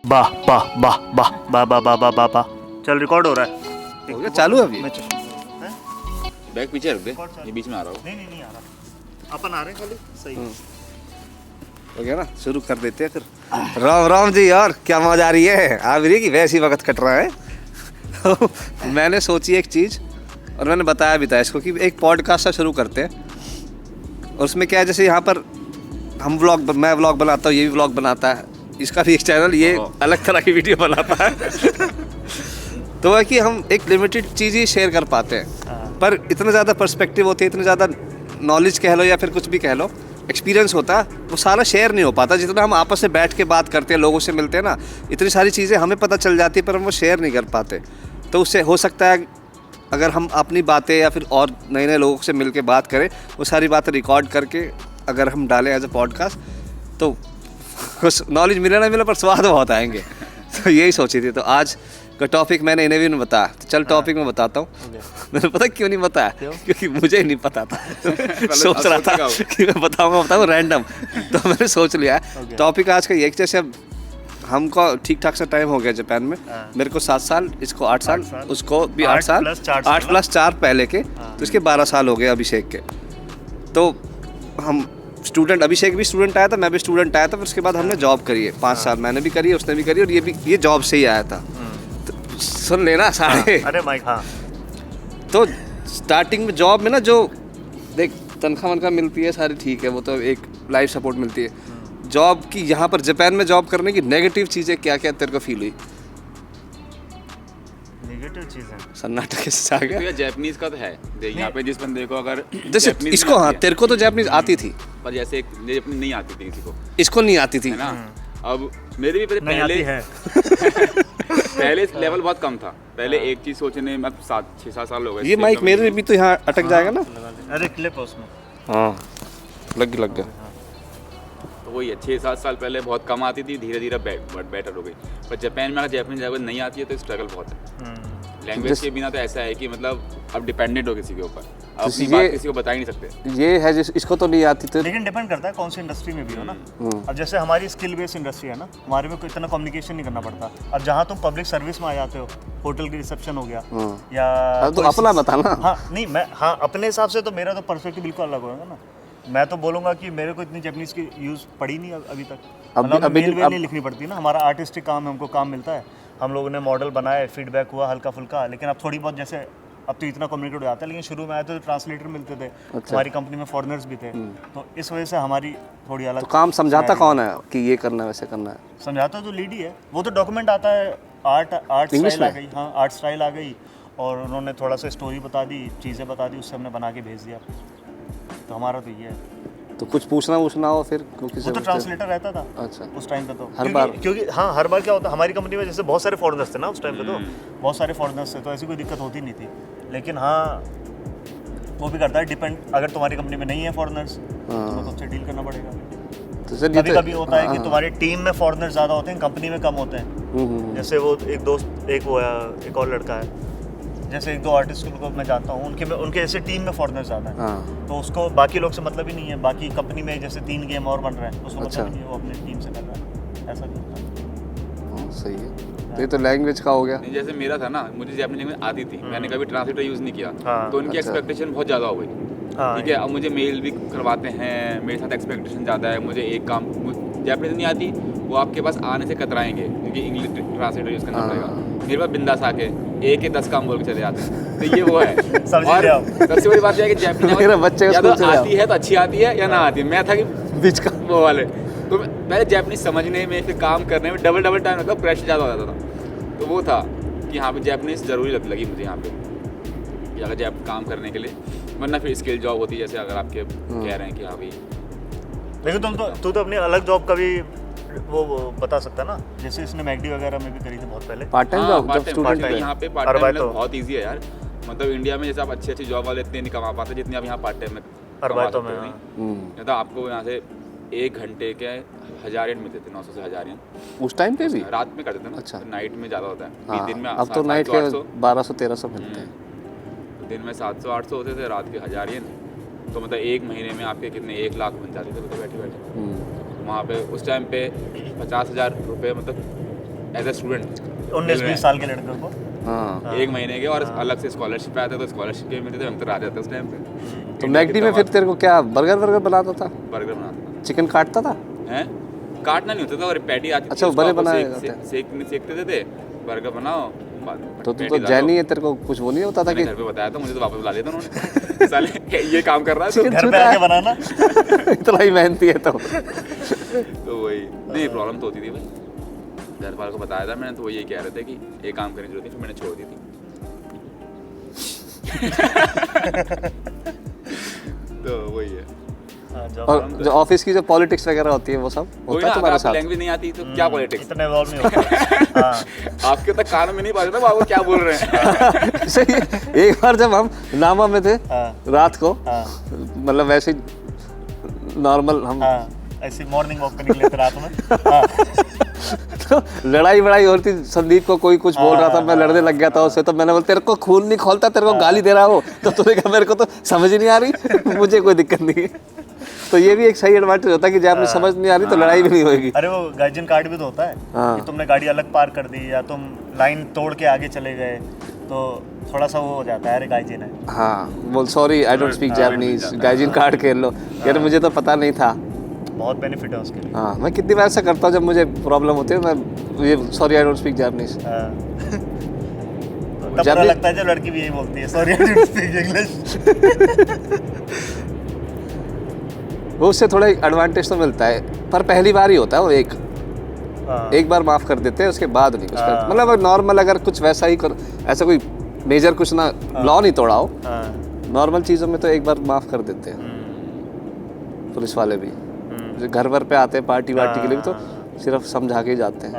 वाह वाह वाह वाह वाह वाह वाह वाह वाह वाह। चल रिकॉर्ड हो रहा है। हो गया चालू है अभी। मैं चल- हैं? बैग पीछे रख दे, ये बीच में आ रहा हो। नहीं आ रहा। अपन आ रहे हैं खाली सही। हो गया ना, शुरू कर देते हैं फिर। राम राम जी यार, क्या मजा आ रही है। आ भी रही कि वैसे ही वक्त कट रहा है। तो मैंने सोची एक चीज़ और मैंने बताया भी था इसको कि एक पॉडकास्ट सा शुरू करते हैं। और उसमें क्या है, जैसे यहाँ पर हम मैं व्लॉग बनाता हूँ, ये भी व्लॉग बनाता है, इसका भी एक चैनल, ये अलग तरह की वीडियो बनाता है। तो है कि हम एक लिमिटेड चीज़ ही शेयर कर पाते हैं, पर इतने ज़्यादा पर्सपेक्टिव होते हैं, इतने ज़्यादा नॉलेज कह लो या फिर कुछ भी कह लो, एक्सपीरियंस होता है, वो सारा शेयर नहीं हो पाता। जितना हम आपस में बैठ के बात करते हैं, लोगों से मिलते हैं ना, इतनी सारी चीज़ें हमें पता चल जाती है, पर हम वो शेयर नहीं कर पाते। तो उससे हो सकता है अगर हम अपनी बातें या फिर और नए नए लोगों से मिल के बात करें, वो सारी बातें रिकॉर्ड करके अगर हम डालें एज अ पॉडकास्ट, तो कुछ नॉलेज मिले ना मिले पर स्वाद बहुत आएंगे। तो यही सोची थी। तो आज का टॉपिक मैंने इन्हें भी नहीं बताया, तो चल टॉपिक में बताता हूँ। मैंने पता क्यों नहीं बताया, क्योंकि मुझे नहीं पता था। सोच रहा था कि मैं बताऊँगा रैंडम, तो मैंने सोच लिया टॉपिक आज का ये, जैसे अब हमको ठीक ठाक सा टाइम हो गया जापान में। मेरे को 7 साल, इसको 8 साल, उसको भी 8 साल, 8 + 4 पहले के, तो इसके 12 साल हो गए अभिषेक के। तो हम स्टूडेंट, अभिषेक भी स्टूडेंट आया था, मैं भी स्टूडेंट आया था, फिर उसके बाद हमने जॉब करी है 5 साल, मैंने भी करी है, उसने भी करी, और ये जॉब से ही आया था। तो सुन लेना सारे। अरे माइक हाँ। तो स्टार्टिंग में जॉब में ना, जो देख तनख्वाह वनख्वाह मिलती है सारी ठीक है, वो तो एक लाइफ सपोर्ट मिलती है। जॉब की यहाँ पर जापान में जॉब करने की नेगेटिव चीज़ें क्या क्या तेरे को फील हुई? नेगेटिव चीज़ें सन्नाटा किससे आ गया? तो जापानीज का तो है, देख यहाँ पे जिस बंदे को अगर जैसे जापानीज इसको, नहीं हाँ आती है, तेरे को तो जापानीज आती थी, पर जैसे जापानीज नहीं आती थी किसी को, इसको नहीं आती थी, है ना। अब मेरे भी नहीं आती है। पहले लेवल बहुत कम था। पहले एक चीज सोचने में 6-7 साल हो गए। ये माइक मेरे भी तो यहाँ अटक जाएगा ना। अरे क्लिप है उसमें। हाँ लग गया। तो वही है, 6-7 साल पहले बहुत कम आती थी, धीरे धीरे बेटर हो गई। पर जापान में अगर जापानीज लैंग्वेज नहीं आती है तो स्ट्रगल बहुत है। लैंग्वेज के बिना तो ऐसा है कि मतलब अब डिपेंडेंट हो किसी के ऊपर, अपनी बात किसी को बता ही नहीं सकते। ये है इसको तो नहीं आती तो। लेकिन डिपेंड करता है कौन सी इंडस्ट्री में भी हो ना। अब जैसे हमारी स्किल बेस्ड इंडस्ट्री है ना, हमारे में कोई इतना कम्युनिकेशन नहीं करना पड़ता। अब जहाँ तुम पब्लिक सर्विस में आ जाते हो, होटल की रिसेप्शन हो गया या तो अपना बताना। हाँ नहीं, मैं हाँ अपने हिसाब से तो मेरा तो पर्सपेक्टिव बिल्कुल अलग होगा ना। मैं तो बोलूँगा कि मेरे को इतनी जापानीज की यूज़ पड़ी नहीं अभी तक। मतलब मेल वेल नहीं लिखनी पड़ती ना, हमारा आर्टिस्टिक काम है, हमको काम मिलता है, हम लोगों ने मॉडल बनाए, फीडबैक हुआ हल्का फुल्का। लेकिन अब थोड़ी बहुत, जैसे अब तो इतना कम्युनिकेट हो जाता है, लेकिन शुरू में आए तो ट्रांसलेटर मिलते थे। हमारी कंपनी में फॉरेनर्स भी थे, तो इस वजह से हमारी थोड़ी अलग। तो काम समझाता कौन है कि ये करना है वैसे करना है? समझाता तो लीड ही है, वो तो डॉक्यूमेंट आता है। आर्ट स्टाइल आ गई, हाँ आर्ट स्टाइल आ गई, और उन्होंने थोड़ा सा स्टोरी बता दी, चीज़ें बता दी, उससे हमने बना के भेज दिया। तो हमारा तो ये है। तो कुछ पूछना हो फिर वो तो ट्रांसलेटर रहता था। अच्छा। उस टाइम पे तो हर बार, क्योंकि हाँ हर बार क्या होता, हमारी कंपनी में जैसे बहुत सारे फॉरेनर्स थे ना उस टाइम पे, तो बहुत सारे फॉरेनर्स थे, तो ऐसी कोई दिक्कत होती नहीं थी। लेकिन हाँ वो भी करता है डिपेंड, अगर तुम्हारी कंपनी में नहीं है फॉरेनर्स तो तुमसे डील करना पड़ेगा। तो कभी कभी होता है कि तुम्हारी टीम में फॉरेनर्स ज़्यादा होते हैं, कंपनी में कम होते हैं। जैसे वो एक दोस्त, एक वो है, एक और लड़का है, जैसे 1-2 आर्टिस्ट को मैं जानता हूँ, उनके ऐसे टीम में फॉरेनर्स ज़्यादा है, तो उसको बाकी लोग से मतलब ही नहीं है। बाकी कंपनी में जैसे 3 गेम और बन रहे हैं, उसको मतलब नहीं है, वो अपनी टीम से कर रहा है, ऐसा भी होता है। सही है। तो ये तो लैंग्वेज का हो गया। जैसे मेरा था ना, मुझे जापानी लैंग्वेज आती थी, मैंने कभी ट्रांसलेटर यूज़ नहीं किया, तो उनकी एक्सपेक्टेशन बहुत ज़्यादा हो गई। ठीक है, अब मुझे मेल भी करवाते हैं, मेरे साथ एक्सपेक्टेशन ज़्यादा है। मुझे एक काम जापानीज नहीं आती, वो आपके पास आने से कतराएंगे क्योंकि इंग्लिश ट्रांसलेटर यूज़ करना पड़ेगा। मेरे पास बिंदास आके 1 10 काम बोल के चले जाते हैं, तो ये वो है। और सबसे बड़ी बात यह है कि जापानीज या तो आती है तो अच्छी आती है या ना आती है। मैं था कि बीच का वो वाले, तो पहले जापानीज समझने में, फिर काम करने में डबल टाइम लगता, प्रेशर ज़्यादा हो जाता था। तो वो था कि यहाँ पे जापानीज ज़रूरी लगी मुझे यहाँ पे, कि अगर जब काम करने के लिए, वरना फिर स्किल जॉब होती है, जैसे अगर आपके कह रहे हैं कि हाँ भाई। लेकिन तू तो अपनी अलग जॉब का भी वो बता सकता है ना, जैसे इसने मैगडी वगैरह में भी करी थी बहुत पहले। पार्ट टाइम जॉब जब स्टूडेंट है यहाँ पे पार्ट टाइम बहुत ईजी है यार। मतलब इंडिया में जैसे आप अच्छी जॉब वाले इतने नहीं कमा पाते जितने आप यहाँ पार्ट टाइम में कमा सकते हो। नहीं तो आपको यहाँ से 1 घंटे के 1000 येन मिलते थे, 900 से 1000 येन उस टाइम पे भी। रात में करते थे ना। अच्छा। नाइट में ज़्यादा होता है, दिन में अब तो नाइट के 1200-1300 मिलते हैं। दिन में 700-800 होते थे, रात के 1000 येन। तो मतलब 1 महीने में आपके कितने 1 लाख बन जाते थे बैठे बैठे। वहाँ पे उस टाइम पे 50,000 रुपये मतलब एज अ स्टूडेंट 19-20 साल के लड़के को हाँ 1 महीने के, और अलग से स्कॉलरशिप आते तो स्कॉलरशिप के मिलते थे, हम तो आ जाते उस टाइम पे। तो मैकडी में फिर तेरे को क्या बर्गर बनाता था, बर्गर बनाता चिकन काटता था? था हैं, काटना नहीं होता था, और पैटी आती अच्छा, वो बड़े बनाए जाते हैं। सेकते थे, बर्गर बनाओ। तो तू तो जैनी है, तेरे को कुछ वो नहीं होता था कि घर पे बताया था, मुझे तो वापस बुला लिया था उन्होंने साले ये काम कर रहा है तो घर पे आके बनाना। इतना ही मेहनती है तो वही नहीं, प्रॉब्लम तो होती थी भाई, घर वालों को बताया था मैंने, तो वो ये कह रहे थे कि एक काम करने की जरूरत थी, फिर मैंने छोड़ दी थी। तो वही है। और जो ऑफिस की जो पॉलिटिक्स वगैरह होती है वो सब होता है तुम्हारे साथ? लैंग्वेज नहीं आती तो क्या पॉलिटिक्स, इतना इवॉल्व नहीं होता। हाँ आपके तक कान में नहीं पता था वो क्या बोल रहे हैं। सही है। एक बार जब हम नामा में थे हाँ रात को, हाँ मतलब वैसे नॉर्मल हम हाँ, ऐसे मॉर्निंग वॉक पे निकले थे रात में। हाँ तो लड़ाई हो रही थी, संदीप को कोई कुछ बोल रहा था, मैं लड़ने लग गया था उससे, तो मैंने बोला तेरे को खून नहीं खोलता, तेरे को गाली दे रहा हो, तो तूने कहा मेरे को तो समझ ही नहीं आ रही, मुझे कोई दिक्कत नहीं है। तो ये भी एक सही एडवांटेज होता है कि जब आपने समझ नहीं आ रही तो लड़ाई भी नहीं होगी। अरे वो गार्जियन कार्ड भी तो होता है हाँ। कि तुमने गाड़ी अलग पार कर दी या तुम लाइन तोड़ के आगे चले गए, तो थोड़ा सा वो हो जाता है, अरे गार्जियन है। हाँ बोल sorry I don't speak Japanese, gaijin card खेल लो, यार मुझे तो पता नहीं था। बहुत बेनिफिट है उसके लिए। हाँ मैं कितनी बार ऐसा करता हूँ जब मुझे प्रॉब्लम होती है, मैं ये sorry I don't speak Japanese. हाँ। तब जब बुरा भी- लगता है जब लड़की भी यही बोलती है, sorry I don't speak English. वो उससे थोड़ा एडवांटेज तो मिलता है, पर पहली बार ही होता है वो, एक बार माफ कर देते हैं, उसके बाद नहीं कुछ करते। मतलब नॉर्मल अगर कुछ वैसा ही कर, ऐसा कोई मेजर कुछ ना लॉ नहीं तोड़ा हो, नॉर्मल चीज़ों में तो एक बार माफ कर देते हैं पुलिस वाले भी। जो घर भर पे आते हैं पार्टी वार्टी के लिए भी तो सिर्फ समझा के ही जाते हैं।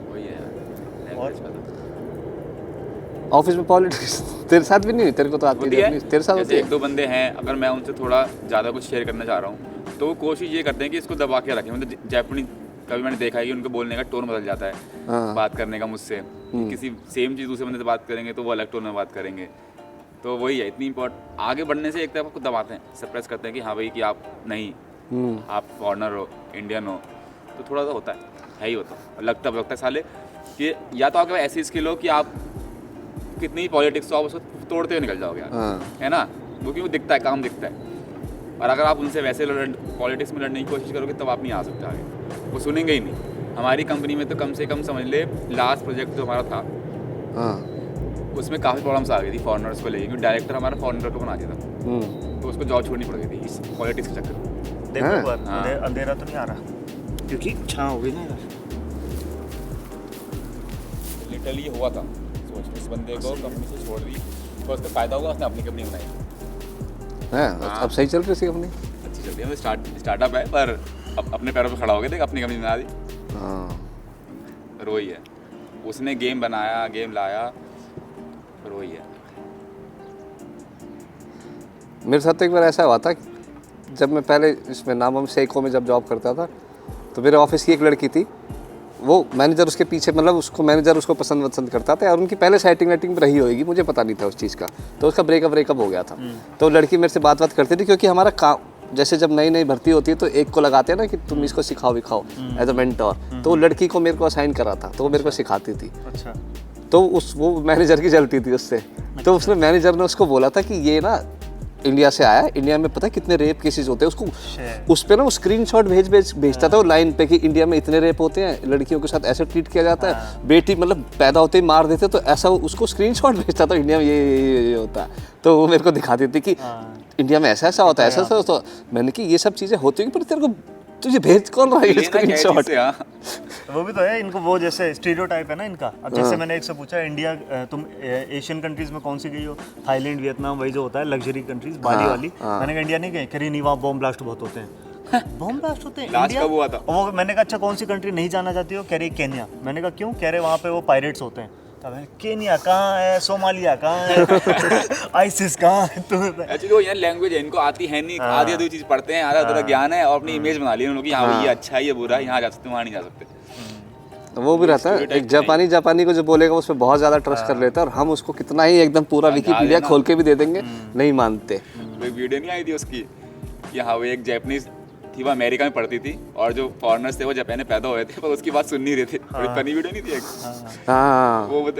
वही है यार, और? language का तो। ऑफिस में पॉलिटिक्स तेरे साथ भी नहीं हुई? तेरे को तो आती होती है, है, तेरे साथ होती जैसे है? 1-2 बंदे हैं, अगर मैं उनसे थोड़ा ज़्यादा कुछ शेयर करना चाह रहा हूँ तो वो कोशिश ये करते हैं कि इसको दबा के रखें। मतलब जापानी कभी मैंने देखा है कि उनके बोलने का टोन बदल जाता है, हाँ। बात करने का मुझसे, किसी सेम चीज़ दूसरे बंदे से बात करेंगे तो वो अलग टोन में बात करेंगे। तो वही है, इतनी इम्पोर्टेंट आगे बढ़ने से एक तरफ आपको दबाते हैं, सरप्राइज करते हैं कि हाँ भाई कि आप नहीं, आप फॉरनर हो, इंडियन हो, तो थोड़ा सा होता है ही होता है। लगता है साले कि या तो आपके पास ऐसी स्किल हो कि आप कितनी पॉलिटिक्स हो आप उसको तोड़ते हुए निकल जाओगे यार, हाँ। है ना, क्योंकि वो दिखता है, काम दिखता है। और अगर आप उनसे वैसे पॉलिटिक्स में लड़ने की कोशिश करोगे तब आप नहीं आ सकते आगे, वो सुनेंगे ही नहीं। हमारी कंपनी में तो कम से कम समझ ले, लास्ट प्रोजेक्ट जो हमारा था हाँ। उसमें काफ़ी प्रॉब्लम्स आ गई थी फॉरनर्स को लेके, क्योंकि डायरेक्टर हमारा फॉरनर को बना दिया था, तो उसको जॉब छोड़नी पड़ गई थी इस पॉलिटिक्स के चक्कर में। देखो हाँ। एक बार, हाँ। अंधेरा तो नहीं आ रहा क्योंकि छाँव हो गई ना यार। लिटरली ये हुआ था, सोच इस बंदे को कंपनी से छोड़ दी तो उसका फ़ायदा होगा, उसने अपनी कंपनी बनाई। हाँ, अब सही चल रही है कंपनी। अच्छी चलती है, स्टार्टअप है, पर अब अपने पैरों पे खड़ा हो गया, देख अपनी कंपनी बना दी। हाँ पर वही है, उसने गेम बनाया, गेम लाया, पर वही है। मेरे साथ तो एक बार ऐसा हुआ था, जब मैं पहले इसमें नामम सेको में जब जॉब करता था, तो मेरे ऑफिस की एक लड़की थी, वो मैनेजर उसके पीछे, मतलब उसको मैनेजर उसको पसंद करता था, और उनकी पहले सेटिंग वेटिंग रही होगी, मुझे पता नहीं था उस चीज़ का, तो उसका ब्रेकअप हो गया था। तो लड़की मेरे से बात करती थी, क्योंकि हमारा काम जैसे जब नई नई भर्ती होती है तो एक को लगाते हैं ना कि तुम इसको सिखाओ विखाओ एज अ मेंटोर, तो वो लड़की को मेरे को असाइन करा था, तो वो मेरे को सिखाती थी। अच्छा। तो वो मैनेजर की जलती थी उससे, तो उसने मैनेजर ने उसको बोला था कि ये ना इंडिया से आया, इंडिया में पता है कितने रेप केसेस होते हैं, उसको उस पे ना वो स्क्रीनशॉट भेजता था वो लाइन पे कि इंडिया में इतने रेप होते हैं, लड़कियों के साथ ऐसे ट्रीट किया जाता है, बेटी मतलब पैदा होते ही मार देते, तो ऐसा उसको स्क्रीनशॉट भेजता था, इंडिया में ये होता है। तो वो मेरे को दिखाती थी कि इंडिया में ऐसा होता है, ऐसा होता है। मैंने कि ये सब चीज़ें होती हैं, पर तेरे को तुझे भेज कौन रहा है स्क्रीनशॉट? वो भी तो है, इनको वो जैसे स्टीरियोटाइप है ना इनका। अब जैसे मैंने एक से पूछा, इंडिया तुम एशियन कंट्रीज में कौन सी गई हो? थाईलैंड, वियतनाम, वही जो होता है लग्जरी कंट्रीज, बाली वाली। मैंने कहा इंडिया नहीं गए, कह रही नहीं, वहाँ बॉम्ब ब्लास्ट बहुत होते हैं। बॉम्ब ब्लास्ट होते हैं लास्ट कब हुआ था? वो मैंने कहा अच्छा कौन सी कंट्री नहीं जाना चाहती हो? कह रही केन्या। मैंने कहा क्यों? कह रहे वहाँ पे वो पायरेट्स होते हैं। तब केन्या कहाँ है, सोमालिया कहाँ है, आईसिस कहाँ है? तो एक्चुअली वो यार लैंग्वेज है, इनको आती है नहीं, आधी आधी चीज़ पढ़ते हैं, आधा आधा ज्ञान है, और अपनी इमेज बना ली उन लोग कि हाँ ये अच्छा है, ये बुरा है, यहाँ जा सकते वहाँ नहीं जा सकते। वो भी रहता है, एक जापानी को जो बोलेगा उस पर बहुत ज़्यादा ट्रस्ट कर लेता है, और हम उसको कितना ही एकदम पूरा विकिपीडिया खोल के भी दे देंगे, नहीं मानते। एक वीडियो नहीं आई थी उसकी कि हाँ वो एक जैपनीज थी वो अमेरिका में पढ़ती थी और जो फॉरेनर्स थे वो जापान में पैदा हुए थे, पर उसकी बात सुन नहीं रहे थे। बड़ी फनी वीडियो नहीं थी एक? हाँ वो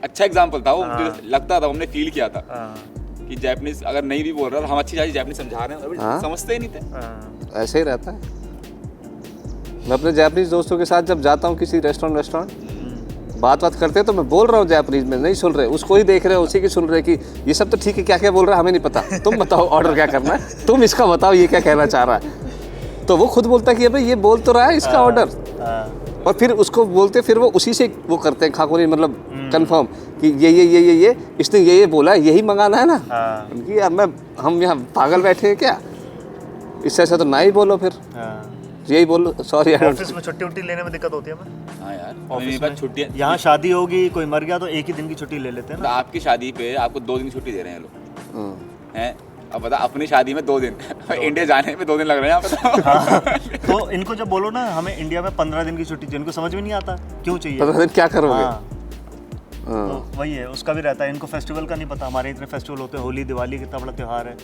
अच्छा एग्जाम्पल था वो, मुझे लगता था, हमने फील किया था कि जापानीज अगर नहीं भी बोल रहा, हम अच्छी जापानीज समझा रहे हैं, हाँ। समझते ही नहीं थे। ऐसे ही रहता है। मैं अपने जापानीज दोस्तों के साथ जब जाता हूँ किसी रेस्टोरेंट बात करते हैं तो मैं बोल रहा हूँ जापानीज में, नहीं सुन रहे, उसको ही देख रहे हो, उसी की सुन रहे कि ये सब तो ठीक है, क्या क्या बोल रहा है हमें नहीं पता, तुम बताओ ऑर्डर क्या करना है, तुम इसका बताओ ये क्या कहना चाह रहा है। तो वो खुद बोलता है कि अबे ये बोल तो रहा है इसका ऑर्डर, और फिर उसको बोलते फिर वो उसी से वो करते हैं खाकोरी, मतलब कंफर्म कि ये इसने ये बोला है, यही मंगाना है ना। उनकी यार हम यहाँ पागल बैठे हैं क्या, इससे ऐसा तो ना ही बोलो, फिर यही बोलो सॉरी। ऑफिस में छुट्टी उट्टी लेने में दिक्कत होती है हमें। हाँ यार, मेरे पास छुट्टियाँ, यहाँ शादी होगी, कोई मर गया तो एक ही दिन की छुट्टी ले लेते हैं ना। आपकी शादी पे आपको 2 दिन की छुट्टी दे रहे हैं लोग हैं, अब बता अपनी शादी में 2 दिन, इंडिया जाने में 2 दिन लग रहे हैं आप बताओ। तो इनको जब बोलो ना हमें इंडिया में 15 दिन की छुट्टी, जिनको समझ में नहीं आता क्यों चाहिए, 15 दिन क्या करोगे। तो वही है, उसका भी रहता है, इनको फेस्टिवल का नहीं पता, हमारे इतने फेस्टिवल होते हैं, होली दिवाली कितना बड़ा त्यौहार है,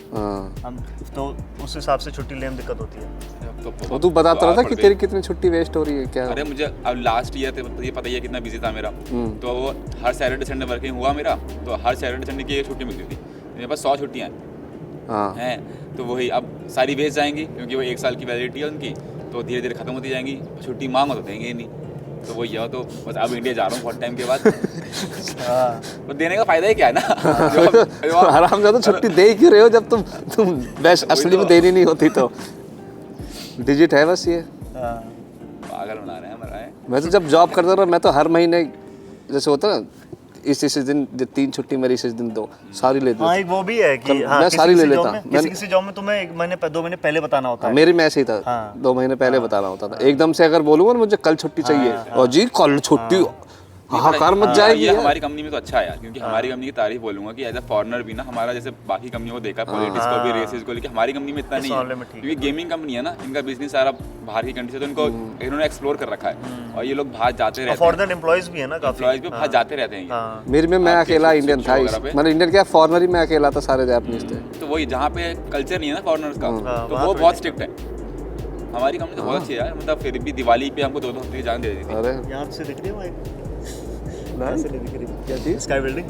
हम तो उस हिसाब से छुट्टी लेने में दिक्कत होती है। तो तू बताता रहा था कि तेरी कितनी छुट्टी वेस्ट हो रही है क्या। अरे मुझे अब लास्ट ईयर ये पता ही है कितना बिजी था मेरा, तो वो हर सैटरडे संडे वर्किंग हुआ मेरा, तो हर सैटरडे संडे की एक छुट्टी मिलती थी, मेरे पास 100 छुट्टियाँ हैं, तो वही अब सारी वेस्ट जाएंगी क्योंकि वो 1 साल की वैलिडिटी है उनकी, तो धीरे धीरे खत्म होती जाएंगी, छुट्टी मांगो तो देंगे ही नहीं, तो वही है। तो बस अब इंडिया जा रहा हूँ बहुत टाइम के बाद। तो देने का फायदा ही क्या है ना, आराम से तो छुट्टी दे ही क्यों रहे हो जब तुम वैसे असली में देनी नहीं होती, तो डिजिट है बस ये, पागल बना रहे हैं हमारा। मैं तो जब जॉब करता रहा, मैं तो हर महीने जैसे होता ना इस दिन 3 छुट्टी मेरी, इस दिन 2 सारी ले हाँ, एक वो भी है कि मैं सारी ले लेता। किसी जॉब में तुम्हें 1 महीने 2 महीने पहले बताना होता है, मेरी में ऐसे ही था, 2 महीने पहले बताना होता था। एकदम से अगर बोलूंगा ना मुझे कल छुट्टी चाहिए, और जी कल छुट्टी, हाहाकार मच जाएगी। ये हमारी कंपनी में तो अच्छा है यार, क्योंकि हमारी कंपनी की तारीफ बोलूंगा कि एज अ फॉरेनर भी ना, हमारा जैसे बाकी कंपनियों को देखा पॉलिटिक्स को भी, रेसेस को, लेकिन हमारी कंपनी में इतना नहीं है, क्योंकि गेमिंग कंपनी है ना, इनका बिजनेस सारा बाहर की कंट्री से, तो इनको इन्होंने एक्सप्लोर कर रखा है, और ये लोग बाहर जाते रहते हैं, फॉरेन एम्प्लॉइज भी है ना, काफी एम्प्लॉइज भी बाहर जाते रहते हैं। मेरी में मैं अकेला इंडियन था, मतलब इंडियन क्या फॉरेनर ही मैं अकेला था, सारे जापानीज थे। तो वही जहाँ पे कल्चर नहीं है ना फॉरेनर्स का, तो वो बहुत स्ट्रिक्ट है। हमारी कंपनी तो बहुत अच्छी है यार, मतलब फिर भी दिवाली पे हमको 2-2 हफ्ते की जान दे देती थी। अरे यहाँ से दिख रही है भाई, क्या चीज, स्काई बिल्डिंग,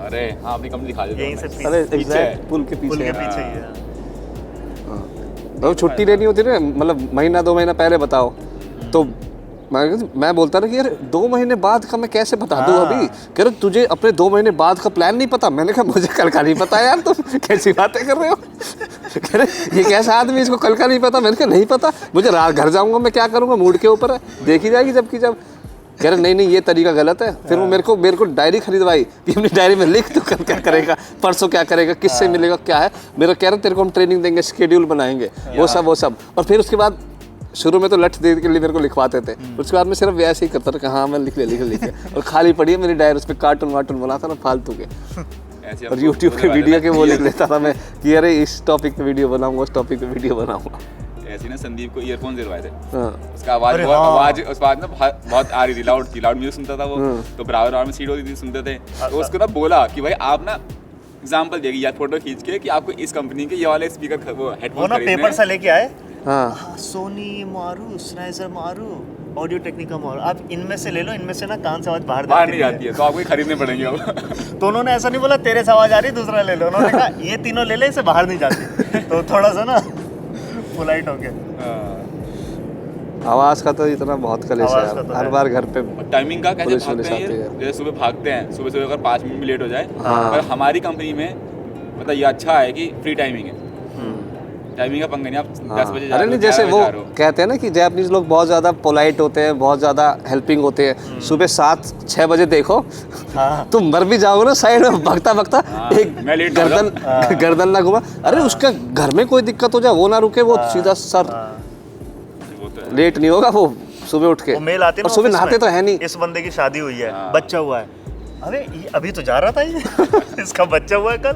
अरे हाँ अपनी कंपनी दिखा देते यहीं हैं। से अरे पीछे एग्जैक्ट पुल के पुल पीछे के पीछे ही है। तो छुट्टी लेनी होती ना, मतलब महीना 2 महीना पहले बताओ, तो मैं बोलता ना कि यार 2 महीने बाद का मैं कैसे बता दूं अभी, कह रहे तुझे अपने 2 महीने बाद का प्लान नहीं पता। मैंने कहा मुझे कल का नहीं पता यार, तुम कैसी बातें कर रहे हो। कह रहे ये कैसा आदमी, इसको कल का नहीं पता। मैंने कहा नहीं पता मुझे, रात घर जाऊंगा मैं क्या करूंगा, मूड के ऊपर है, देखी जाएगी जबकि जब। कह रहे नहीं ये तरीका गलत है। फिर वो मेरे को डायरी खरीदवाई कि अपनी डायरी में लिख, तो कल क्या करेगा, परसों क्या करेगा, किससे मिलेगा, क्या है मेरा। कह रहे तेरे को हम ट्रेनिंग देंगे, शेड्यूल बनाएंगे, वो सब। और फिर उसके बाद शुरू में तो लठ दे के लिए मेरे को लिखवाते थे, उसके बाद मैं सिर्फ वैसे ही करता था कि हाँ मैं लिख ले और खाली पड़ी है मेरी डायरी, उस पर कार्टून वार्टून बनाता ना फालतू के, और यूट्यूब के वीडियो के वो लिख लेता था मैं कि अरे इस टॉपिक पे वीडियो बनाऊंगा, उस टॉपिक पे वीडियो बनाऊंगा। ऐसे ना संदीप को ईयरफोन दिलवाए थे, उसका आवाज उस बात ना बहुत आ रही थी, लाउड म्यूजिक सुनता था वो, तो बराबर में सीट होती थी, सुनते थे। तो उसको ना बोला कि भाई आप ना एग्जांपल देगी यार फोटो खींच के कि आपको इस कंपनी के ये वाले स्पीकर वो हेडफोन ना पेपर सा लेके आए, हाँ सोनी मारू, स्नाइजर मारू, ऑडियो टेक्निका मारू, आप इनमें से ले लो, इनमें से ना कान से आवाज बाहर नहीं जाती है, तो आपको खरीदने पड़ेंगे अब। तो उन्होंने ऐसा नहीं बोला तेरे से आवाज आ रही दूसरा ले लो, उन्होंने कहा ये तीनों ले ले, इसे बाहर नहीं जाती। तो थोड़ा सा ना पोलाइट हो गया। आवाज का तो इतना बहुत कलेश है यार, हर बार घर पे। टाइमिंग का कैसे भागते हैं ये, जैसे सुबह भागते हैं, सुबह अगर 5 मिनट भी लेट हो जाए, पर हमारी कंपनी में मतलब ये अच्छा है कि फ्री टाइमिंग है, टाइमिंग का पंगा नहीं, आप 10 बजे जा रहे हो। अरे नहीं, जैसे वो कहते हैं ना कि जापानीज लोग बहुत ज़्यादा पोलाइट होते हैं, बहुत ज़्यादा हेल्पिंग होते हैं। सुबह 7-6 बजे देखो, तुम मर भी जाओगे ना साइड में भगता एक गर्दन ना घुमा, अरे उसका घर में कोई दिक्कत हो जाए वो ना रुके, वो सीधा सर लेट नहीं होगा, वो सुबह उठ के मेल आते और सुबह नहाते तो है नहीं। इस बंदे की शादी हुई है, बच्चा हुआ है, अरे ये अभी तो जा रहा था ये इसका बच्चा हुआ है कल,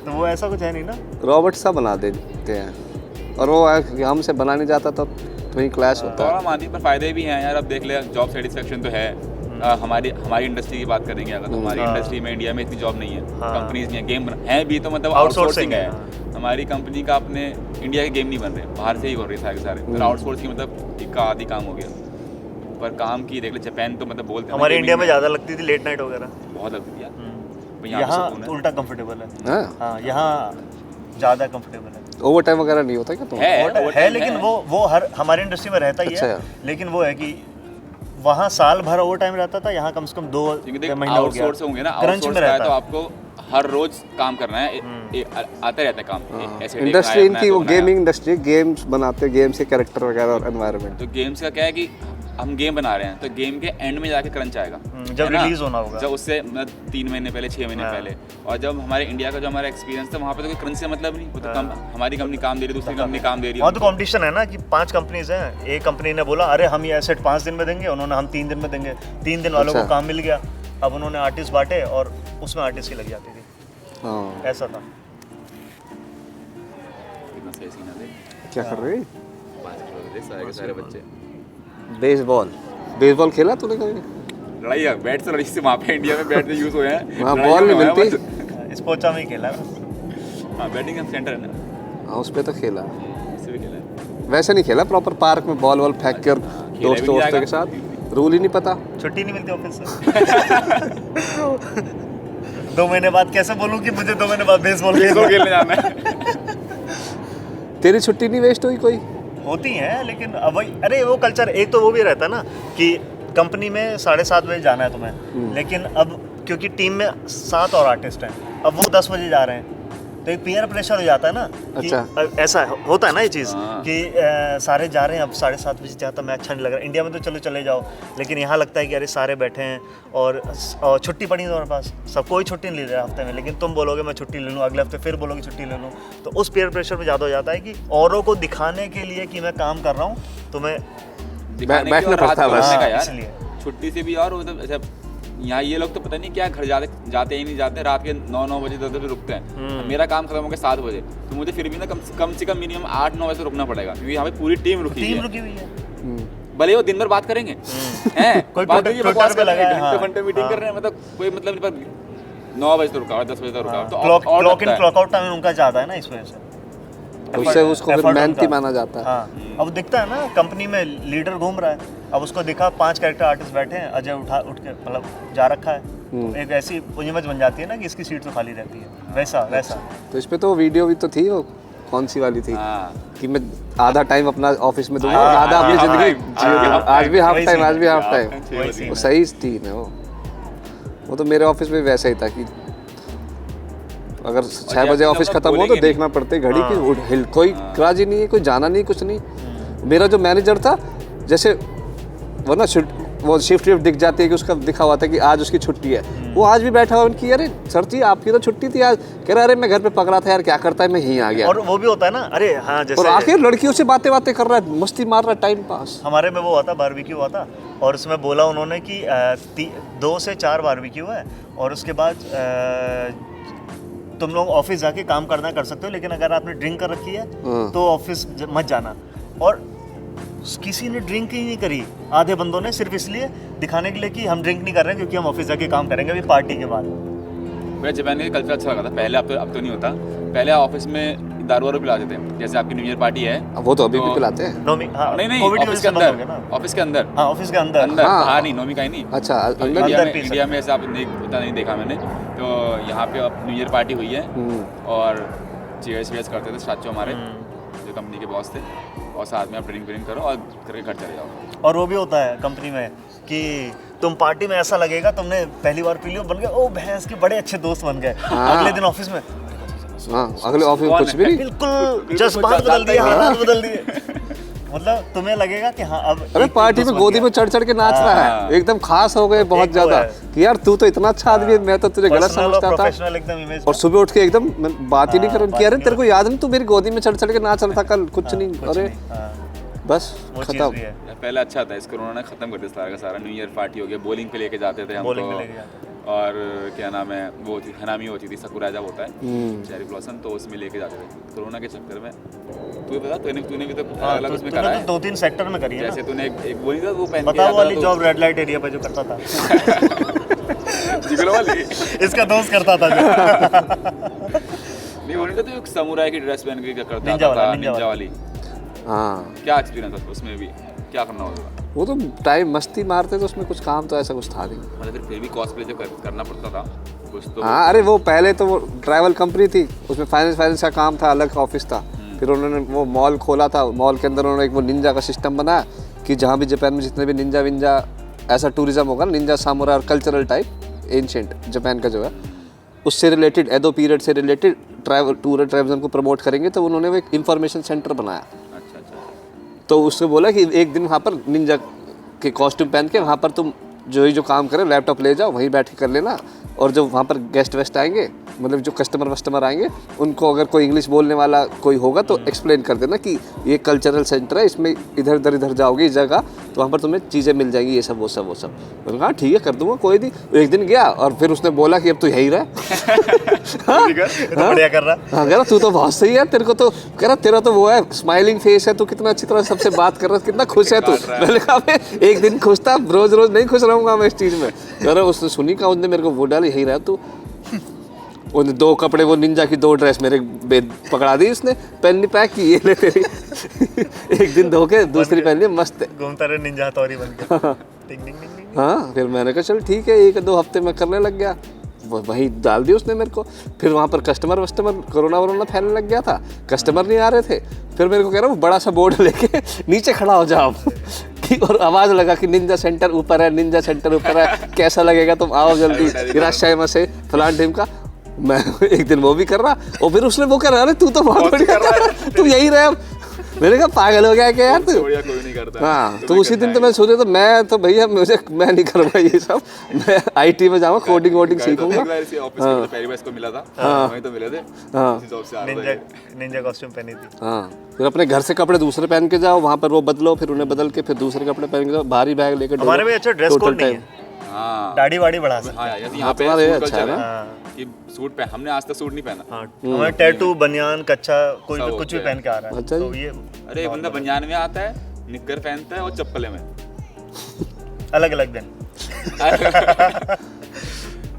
तो वो ऐसा कुछ है नहीं ना, रॉबर्ट सा बना देते हैं, और वो हमसे बना नहीं जाता तो वही क्लैश होता है। मानी पर फायदे भी हैं यार, अब देख ले जॉब सेटिस्फेक्शन तो है। हमारी इंडस्ट्री की बात करेंगे अगर, तो हमारी इंडस्ट्री में इंडिया में इतनी जॉब नहीं है, कंपनीज नहीं है, गेम है भी तो मतलब आउटसोर्सिंग है। हमारी कंपनी का अपने इंडिया के गेम नहीं बन रहे, बाहर से ही बन रहे सारे के सारे। तो आउटसोर्स की मतलब एक का आधी काम हो गया, पर काम की देख ले जापान तो मतलब बोलते हैं हमारे इंडिया में ज़्यादा लगती थी लेट नाइट वगैरह, बहुत लगती थी यार। पर यहाँ पे सुकून है। उल्टा कंफर्टेबल है। हाँ हाँ यहाँ ज़्यादा कंफर्टेबल है। ओवर टाइम वगैरह नहीं होता क्या तो है है लेकिन वो हर हमारी इंडस्ट्री में रहता ही है, अच्छा। लेकिन वो है कि वहाँ साल भर ओवर टाइम रहता था, यहाँ कम से कम 2 महीना हो गया। आउटसोर्स होंगे ना, क्रंच आउटसोर्स में का है रहता तो है। आपको हर रोज काम करना है, आता रहता है काम। ऐसे day इंडस्ट्री का इनकी है, वो अपना गेमिंग इंडस्ट्री, गेम्स बनाते हैं, गेम्स के कैरेक्टर वगैरह और एनवायरनमेंट। तो गेम्स का क्या है कि हम गेम बना रहे हैं तो गेम के एंड में जाके क्रंच आएगा जब है ना? रिलीज होना होगा, जब उससे 3 महीने पहले 6 महीने पहले। और जब हमारे इंडिया का जो हमारा एक्सपीरियंस था वहाँ पे तो कोई क्रंच से मतलब नहीं, वो तो हमारी कंपनी काम दे रही है, दूसरी कंपनी काम दे रही है। वहाँ तो कंपटीशन है ना कि 5 कंपनीज हैं, एक कंपनी ने बोला अरे हम ये एसेट 5 दिन में देंगे, उन्होंने हम 3 दिन में देंगे, 3 दिन वालों को अच्छा। काम मिल गया, अब उन्होंने आर्टिस्ट बांटे और उसमें आर्टिस्ट की लग जाती थी, हाँ ऐसा था। इतना सही सीन है, क्या कर रहे हैं? सारे के सारे बच्चे बेसबॉल खेला तूने कभी? लड़ाई है, बैट से लड़ाई से वहाँ पे इंडिया में बैट यूज हुए हैं, वहाँ लड़ाई बॉल नहीं हुआ है मिलती। बस। इस पोचा में ही खेला है ना। हाँ बैटिंग का सेंटर है ना, हाँ उस पे तो खेला, उससे भी खेला है। वैसे नहीं खेला प्रॉपर पार्क में बॉल वॉल फेंक कर भी दोस्तों नहीं के साथ, रूल ही नहीं पता। छुट्टी नहीं मिलती ऑफिस से। 2 महीने बाद कैसे बोलूँ कि मुझे 2 महीने बाद बेसबॉल खेलने जाना है। तेरी छुट्टी नहीं वेस्ट हुई कोई? होती हैं लेकिन अब वही, अरे वो कल्चर एक तो वो भी रहता है ना कि कंपनी में 7:30 बजे जाना है तुम्हें, लेकिन अब क्योंकि टीम में 7 और आर्टिस्ट हैं, अब वो 10 बजे जा रहे हैं, तो एक पीयर प्रेशर हो जाता है ना कि अच्छा। ऐसा होता है ना ये चीज़ हाँ। कि सारे जा रहे हैं, अब 7:30 बजे जाता मैं अच्छा नहीं लग रहा। इंडिया में तो चलो चले जाओ, लेकिन यहाँ लगता है कि अरे सारे बैठे हैं और छुट्टी पड़ी है तुम्हारे पास, सब कोई छुट्टी नहीं ले रहा हफ्ते में, लेकिन तुम बोलोगे मैं छुट्टी ले लूँ, अगले हफ्ते फिर बोलोगे छुट्टी ले लूँ, तो उस पीयर प्रेशर में ज़्यादा हो जाता है कि औरों को दिखाने के लिए कि मैं काम कर रहा हूँ, तो मैं दिखाने की बैठना और रात पड़ता है को बस। करने का हाँ, यार। इसलिए। छुट्टी से भी और मतलब ऐसा यहाँ ये लोग तो पता नहीं क्या घर जाते ही नहीं जाते, रात के 9 बजे 10 बजे रुकते हैं। मेरा काम खत्म हो गया 7 बजे, तो मुझे फिर भी ना कम से कम मिनिमम 8-9 बजे से रुकना पड़ेगा, क्योंकि यहाँ पे पूरी टीम रुकी टीम है। रुकी हुई है। भले वो दिन भर बात करेंगे हैं, कोई बात ट्विटर होगी, बकवास पे कर रहे हैं, लगा है, हाँ, घंटे मीटिंग कर रहे हैं, मतलब कोई मतलब नहीं, पर 9 बजे से रुका और 10 बजे तक रुका, तो और क्लॉक इन लगता है। क्लॉक आउट टाइम उनका ज़्यादा है ना, इस वजह से उससे उसको फिर effort मेहनती उनका। माना जाता है। हाँ, अब दिखता है ना कंपनी में लीडर घूम रहा है, अब उसको दिखा 5 कैरेक्टर आर्टिस्ट बैठे हैं, अजय उठ के मतलब जा रखा है, तो एक ऐसी इमेज बन जाती है ना कि इसकी सीट तो खाली रहती है, वैसा। तो इस पे तो वीडियो भी तो थी, वो कौन सी वाली थी हाँ। कि मैं आधा टाइम अपना ऑफिस में दूंगा, हाँ, आधा अपनी हाँ, जिंदगी हाँ, आज भी हाफ वही टाइम, scene आज भी है, हाफ टाइम। वही scene वो है। सही सीन है वो तो मेरे ऑफिस में वैसा ही था कि अगर 6 बजे ऑफिस खत्म हो तो बोलेंगे देखना पड़ते घड़ी की, कोई राजी नहीं है, कोई जाना नहीं, कुछ नहीं। मेरा जो मैनेजर था, जैसे वो ना वो शिफ्ट दिख जाती है कि उसका दिखा हुआ था कि आज उसकी छुट्टी है, वो आज भी बैठा हुआ उनकी, अरे सर जी आपकी तो छुट्टी थी आज, कह रहा अरे मैं घर पे पकड़ा था यार, क्या करता है, मैं यहीं आ गया। और वो भी होता है ना, अरे हाँ और जैसे आखिर लड़कियों से बातें कर रहा है, मस्ती मार रहा है, टाइम पास। हमारे में वो हुआ था, बारबेक्यू हुआ था, और उसमें बोला उन्होंने कि 2 से 4 बारबेक्यू है, और उसके बाद तुम लोग ऑफिस जाके काम करना कर सकते हो, लेकिन अगर आपने ड्रिंक कर रखी है तो ऑफिस मत जाना। और किसी ने ड्रिंक ही नहीं करी, आधे बंदों ने, सिर्फ इसलिए दिखाने के लिए कि हम ड्रिंक नहीं कर रहे हैं क्योंकि हम ऑफिस जाके काम करेंगे अभी पार्टी के बाद। मेरा जापान का कल्चर अच्छा लगा था पहले, अब तो नहीं होता। पहले ऑफिस में दारू वारू पिलाते थे, जैसे आपकी न्यू ईयर पार्टी है, अब वो तो अभी भी पिलाते हैं। नोमी, हाँ, नहीं कोविड की ऑफिस वजह के से बंद हो गया अंदर, ना। ऑफिस के अंदर, हाँ, ऑफिस के अंदर अंदर हाँ। बाहर नहीं, नोमी का ही नहीं। अच्छा तो अंदर इंडिया अंदर में पी इंडिया में ऐसे आप उतना नहीं देखा मैंने, तो यहाँ पे अब न्यू ईयर पार्टी हुई है और चीयर्स करते थे साचो हमारे जो कंपनी के बॉस थे, और साथ में आप ड्रिंक करो और करके घर चले जाओ। और वो भी होता है कंपनी में कि तुम पार्टी में ऐसा लगेगा तुमने पहली बार पी लियो, बन गए ओ भैंस के बड़े अच्छे दोस्त बन गए। अगले दिन ऑफिस में हाँ, अगले ऑफिस में कुछ भी नहीं। बिल्कुल जज्बात बदल दिए, हालात बदल दिए। मतलब तुम्हें लगेगा कि हाँ अब अरे एक पार्टी दोस्त में बन गोदी गया। में चढ़ के नाच रहा हाँ। है, एकदम खास हो गए बहुत एक वो ज्यादा है। कि यार तू तो इतना अच्छा आदमी है, मैं तो तुझे गलत Personal और समझता था। प्रोफेशनल एकदम इमेज। और सुबह उठ के एकदम मैं बात ही नहीं कर रहा बात कि अरे नहीं तेरे को याद नहीं, तू मेरी गोदी में चढ़ के नाच रहा था कल, कुछ नहीं, अरे बस वो चीज़ खत्म। भी है। पहले अच्छा था, इस कोरोना ने खत्म कर दिया सारा का सारा। न्यू ईयर पार्टी हो गया, बॉलिंग पे लेके जाते थे Bowling पे हमको, लेके जाते और क्या नाम है वो थी हनामी होती थी, सकुराजा होता है चेरी ब्लॉसम, तो उसमें लेके जाते थे। कोरोना के चक्कर में तू बता, तूने भी तो हाँ, अलग तो उसमें तूने करा तो है, 2-3 सेक्टर में करी है जैसे ना। तूने एक वो नहीं था वो पहन के बताओ आता वाली था जॉब रेड लाइट एरिया पे जो करता था। जिगलो वाली। इसका दोस्त करता था जो। नहीं उन्होंने तो एक समुराई की ड्रेस पहन के क्या करता निंजा था, वाला, निंजा वाली। हाँ क्या एक्सपीरियंस था उसमें भी, क्या करना होगा? वो तो टाइम मस्ती मारते तो उसमें कुछ काम तो ऐसा कुछ था नहीं। मतलब फिर भी कॉस्प्ले जो करना पड़ता था कुछ तो। हाँ अरे वो पहले तो वो ट्रैवल कंपनी थी, उसमें फाइनेंस का काम था, अलग ऑफिस था। फिर उन्होंने वो मॉल खोला था, मॉल के अंदर उन्होंने एक वो निंजा का सिस्टम बनाया कि जहाँ भी जापान में जितने भी निंजा विंजा ऐसा टूरिज्म होगा ना, निंजा सामुराई और कल्चरल टाइप एंशिएंट जापान का जो है उससे रिलेटेड, एडो पीरियड से रिलेटेड ट्रैवल टूर एंड ट्रैवलिज्म को प्रमोट करेंगे, तो उन्होंने वो एक इन्फॉर्मेशन सेंटर बनाया। अच्छा। तो उससे बोला कि एक दिन वहाँ पर निंजा के कॉस्ट्यूम पहन के वहाँ पर तुम जो काम करें लैपटॉप ले जाओ, वहीं बैठ के कर लेना, और जो वहाँ पर गेस्ट वेस्ट आएंगे, मतलब जो कस्टमर आएंगे, उनको अगर कोई इंग्लिश बोलने वाला कोई होगा तो एक्सप्लेन कर देना कि ये कल्चरल सेंटर है, इसमें इधर जाओगे इस जगह तो वहाँ पर तुम्हें चीज़ें मिल जाएंगी, ये सब वो सब। मैंने कहा ठीक है कर दूंगा कोई नहीं। एक दिन गया और फिर उसने बोला कि अब तो यही रहा। बढ़िया कर रहा। हाँ कह रहा तू तो बहुत सही है, तेरे को तो कह रहा तेरा तो वो है स्माइलिंग फेस है, तू कितना अच्छी तरह सबसे बात कर रहा है, कितना खुश है तू। मैंने कहा मैं एक दिन खुश था, रोज नहीं खुश रहूंगा मैं इस चीज़ में। कह रहा उसने सुनी कहा, उसने मेरे को वो डाली, यही रहा तू। उन्हें 2 कपड़े, वो निंजा की 2 ड्रेस मेरे बेद पकड़ा दी उसने, पहननी पैक की, ये ले तेरी। एक दिन धो के दूसरी पहन ली, मस्त है। घूमता रहे निंजा हथौड़ी बन के। टिंग टिंग टिंग टिंग। हाँ फिर मैंने कहा चल ठीक है, 1-2 हफ्ते में करने लग गया, वही डाल दी उसने मेरे को। फिर वहाँ पर कस्टमर कोरोना फैलने लग गया था, कस्टमर नहीं आ रहे थे। फिर मेरे को कह रहा हूँ बड़ा सा बोर्ड लेके नीचे खड़ा हो जाओ कि, और आवाज़ लगा कि निंजा सेंटर ऊपर है, निंजा सेंटर ऊपर है, कैसा लगेगा तुम आओ जल्दी, इराशाइमा से फलान टीम का। मैं एक दिन वो भी कर रहा, और फिर उसने वो कर रहा, अरे तू तो बहुत बढ़िया कर रहा है, तू यही रहे। मैंने कहा पागल हो गया क्या यार तू? कोई नहीं करता। हाँ तो उसी दिन तो मैं सोचा तो मैं तो भैया मैं नहीं करूँगा ये सब, मैं IT में जाऊँगा, कोडिंग वोडिंग सीखूंगा। ऑफिस में पहली बार इसको मिला था, वहीं तो मिले थे। हाँ जॉब से आ रहे थे। निंजा कॉस्ट्यूम पहनी थी। हाँ फिर अपने घर से कपड़े दूसरे पहन के जाओ, वहाँ पर वो बदलो, फिर उन्हें बदल के फिर दूसरे कपड़े पहन के जाओ, भारी बैग लेकर। हमारे में अच्छा ड्रेस कोड नहीं है, हाँ दाढ़ी वाड़ी बढ़ा सकते। हाँ यार यहाँ पे तुम्हारे सूट अच्छा है कल्चर ना? है कि सूट पे हमने आज तक सूट नहीं पहना। हाँ हमारे टैटू बनियान कच्चा कोई सब भी कुछ भी होते हैं। पहन के आ रहा है। अच्छा जी। तो ये अरे ये बंदा बनियान में आता है, निक्कर पहनता है और चप्पलें में। अलग अलग दिन।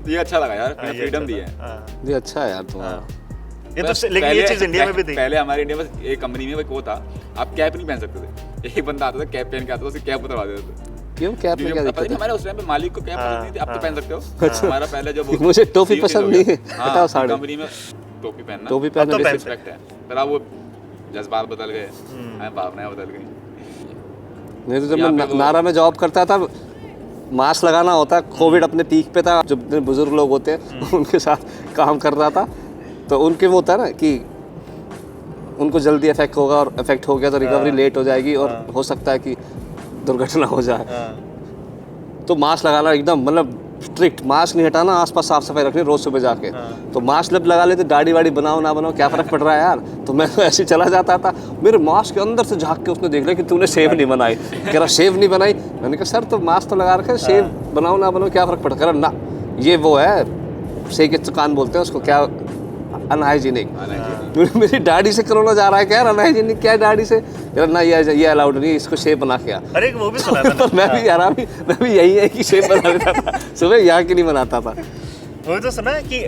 ये अच्छा लगा यार, हाँ, ये फ्रीडम अच्छा दी है। था। हाँ। ये अच्छा है यार तुम्हारा। ये तो लेकिन ये चीज इंडिया में भी थी। पहले हमारे इंडिया में एक कंपनी में वो था, आप कैप नहीं पहन सकते थे। एक बंदा आता था कैप पहन के आता था, उसे कैप उतरवा देते थे। क्यों कैप में क्या पता दिक्कत नहीं है? हमारे उस टाइम पे मालिक को कैप पसंद नहीं थी, अब तो पहन सकते हो। हमारा पहले जब मुझे टोपी पसंद नहीं है, हटाओ साड़ी। कंपनी में टोपी पहनना, टोपी अब तो पहनना पहन रिस्पेक्ट है। पर अब वो जज्बात बदल गए, भावनाएं बदल गई। नहीं तो जब यहाँ मैं पे वो- नारा में जॉब करता था, मास्क लगाना होता, कोविड अपने पीक पे था, जो इतने बुजुर्ग लोग होते हैं उनके साथ काम कर रहा था, तो उनके वो होता है ना कि उनको जल्दी इफेक्ट होगा, और इफेक्ट हो गया तो रिकवरी लेट हो जाएगी, और हो सकता है कि दुर्घटना हो जाए। हाँ। तो मास्क लगाना एकदम मतलब स्ट्रिक्ट, मास्क नहीं हटाना, आसपास साफ सफाई रखनी रोज सुबह जाके। तो मास्क जब लगा लेते, दाढ़ी वाड़ी बनाओ ना बनाओ क्या फर्क पड़ रहा है यार। तो मैं तो ऐसे ही चला जाता था, मेरे मास्क के अंदर से झाँक के उसने देख लिया कि तूने शेव नहीं बनाई। कह रहा शेव नहीं बनाई? मैंने कहा सर तो मास्क तो लगा रखा, शेव बनाओ ना बनाओ क्या फर्क पड़ रहा है? ना ये वो है सेके चुकान बोलते हैं उसको, क्या अनहाइजीनिक। मेरी दाढ़ी से कोरोना जा रहा है क्या यार, अनहाइजीनिक क्या है दाढ़ी से? यार ना ये अलाउड नहीं, इसको शेव बना के आ। अरे वो भी सुना था ना। मैं भी यार मैं भी यही है कि शेव बना लेता था सुबह, यहाँ की नहीं बनाता था। वो तो सुना है कि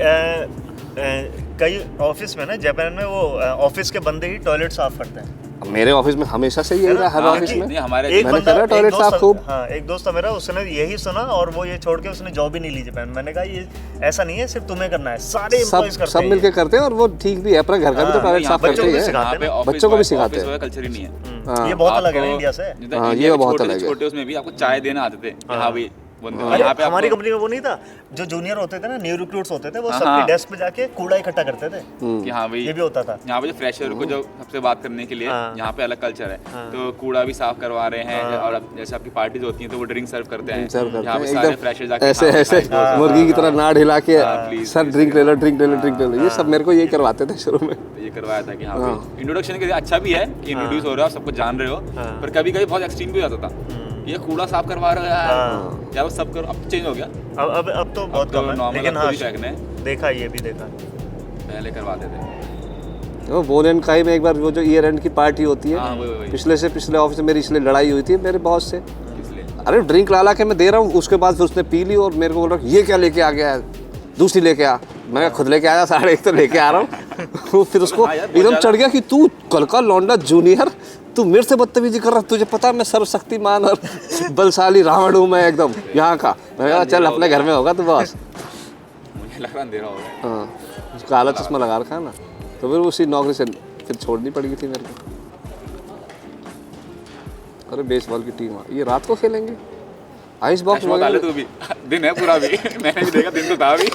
कई ऑफिस में ना जापान में वो ऑफिस के बंदे ही टॉयलेट साफ करते हैं। मेरे ऑफिस में हमेशा से यही रहा, हर हाँ, ऑफिस में। नहीं हमारे एक मैंने बंदा करा टॉयलेट एक साफ दोस्त- खूब। हाँ एक दोस्त था मेरा, उसने यही सुना और वो ये छोड़ के उसने जॉब ही नहीं ली जापान। मैंने कहा ये ऐसा नहीं है सिर्फ तुम्हें करना है, सारे एम्प्लॉइज करते सब हैं मिलके करते हैं, और वो ठीक भी है, अपने घर का भी तो टॉयलेट यहाँ साफ बच्चों करते को ही भी है। सिखाते हैं ना। बच्चों को भी सिखाते हैं। कल्चर ही नहीं है। ये बहुत अलग है ना आपको- इंडिया से। हाँ, ये बहुत अलग है। छोटे उसमें भी आपको चाय देना आते थे कि हाँ भाई बंदे, अरे यहाँ पे हमारी आपको कंपनी में वो नहीं था, जो जूनियर होते थे ना, न्यू रिक्रूट्स होते थे, वो हाँ, सबके हाँ। डेस्क पे जाके कूड़ा इकट्ठा करते थे। कि हाँ भाई ये भी होता था। यहाँ पे जो फ्रेशर को जो सबसे बात करने के लिए हाँ। यहाँ पे अलग कल्चर है, तो कूड़ा भी साफ करवा रहे हैं। और अब जैसे आपकी पार्टीज होती हैं तो वो ड्रिंक सर्व करते हैं, सर्व करते यहाँ पे हैं सारे एकदम फ्रेशर जाके ऐसे हाँ, ऐसे हाँ, मुर्गी की तरह नाड़ हिला के please, सर ड्रिंक ले लो ड्रिंक ले लो ड्रिंक ले लो, ये सब मेरे को यही करवाते थे शुरू में। तो ये करवाया था कि हाँ भाई इंट्रोडक्शन के लिए अच्छा भी है कि इंट्रोड्यूस हो रहे हो, आप सबको जान रहे हो, पर कभी कभी बहुत एक्सट्रीम भी हो जाता था। ये कूड़ा साफ करवा रहे हो यार, क्या वो सब करो, अब चेंज हो गया। अब तो बहुत तो कम है, normal लेकिन अब तो हाँ भी फेंकने हैं। देखा, ये भी देखा। पहले करवाते थे। वो बोलेन काई में एक बार वो जो ईयर एंड की पार्टी होती हाँ, है, वही। पिछले ऑफिस में मेरी इसलिए लड़ाई हुई थी मेरे बॉस से। इसलिए अरे ड्रिंक ला के मैं दे रहा हूँ, उसके बाद फिर उसने पी ली और मेरे को बोल रहा ये क्या लेके आ गया है, दूसरी लेके आ। मैं खुद लेके आया 1.5 तो लेके आ रहा हूँ। फिर उसको एकदम चढ़ गया कि तू कल का लौंडा जूनियर, तू मेरे से बदतमीजी कर रहा, तुझे पता मैं सर्वशक्तिमान और बलशाली रावण हूँ मैं एकदम यहाँ का। मैं कहा चल अपने घर में होगा तू बस। मुझे लग रहा अंधेरा हो गया। हाँ, काला चश्मा लगा रखा है ना, तो फिर उसी नौकरी से फिर छोड़नी पड़ गई थी मेरे को। अरे बेसबॉल की टीम ये रात को खेलेंगे, आइस बॉक्स वगैरह। तू भी दिन है पूरा भी मैंने भी देखा, दिन तो था भी।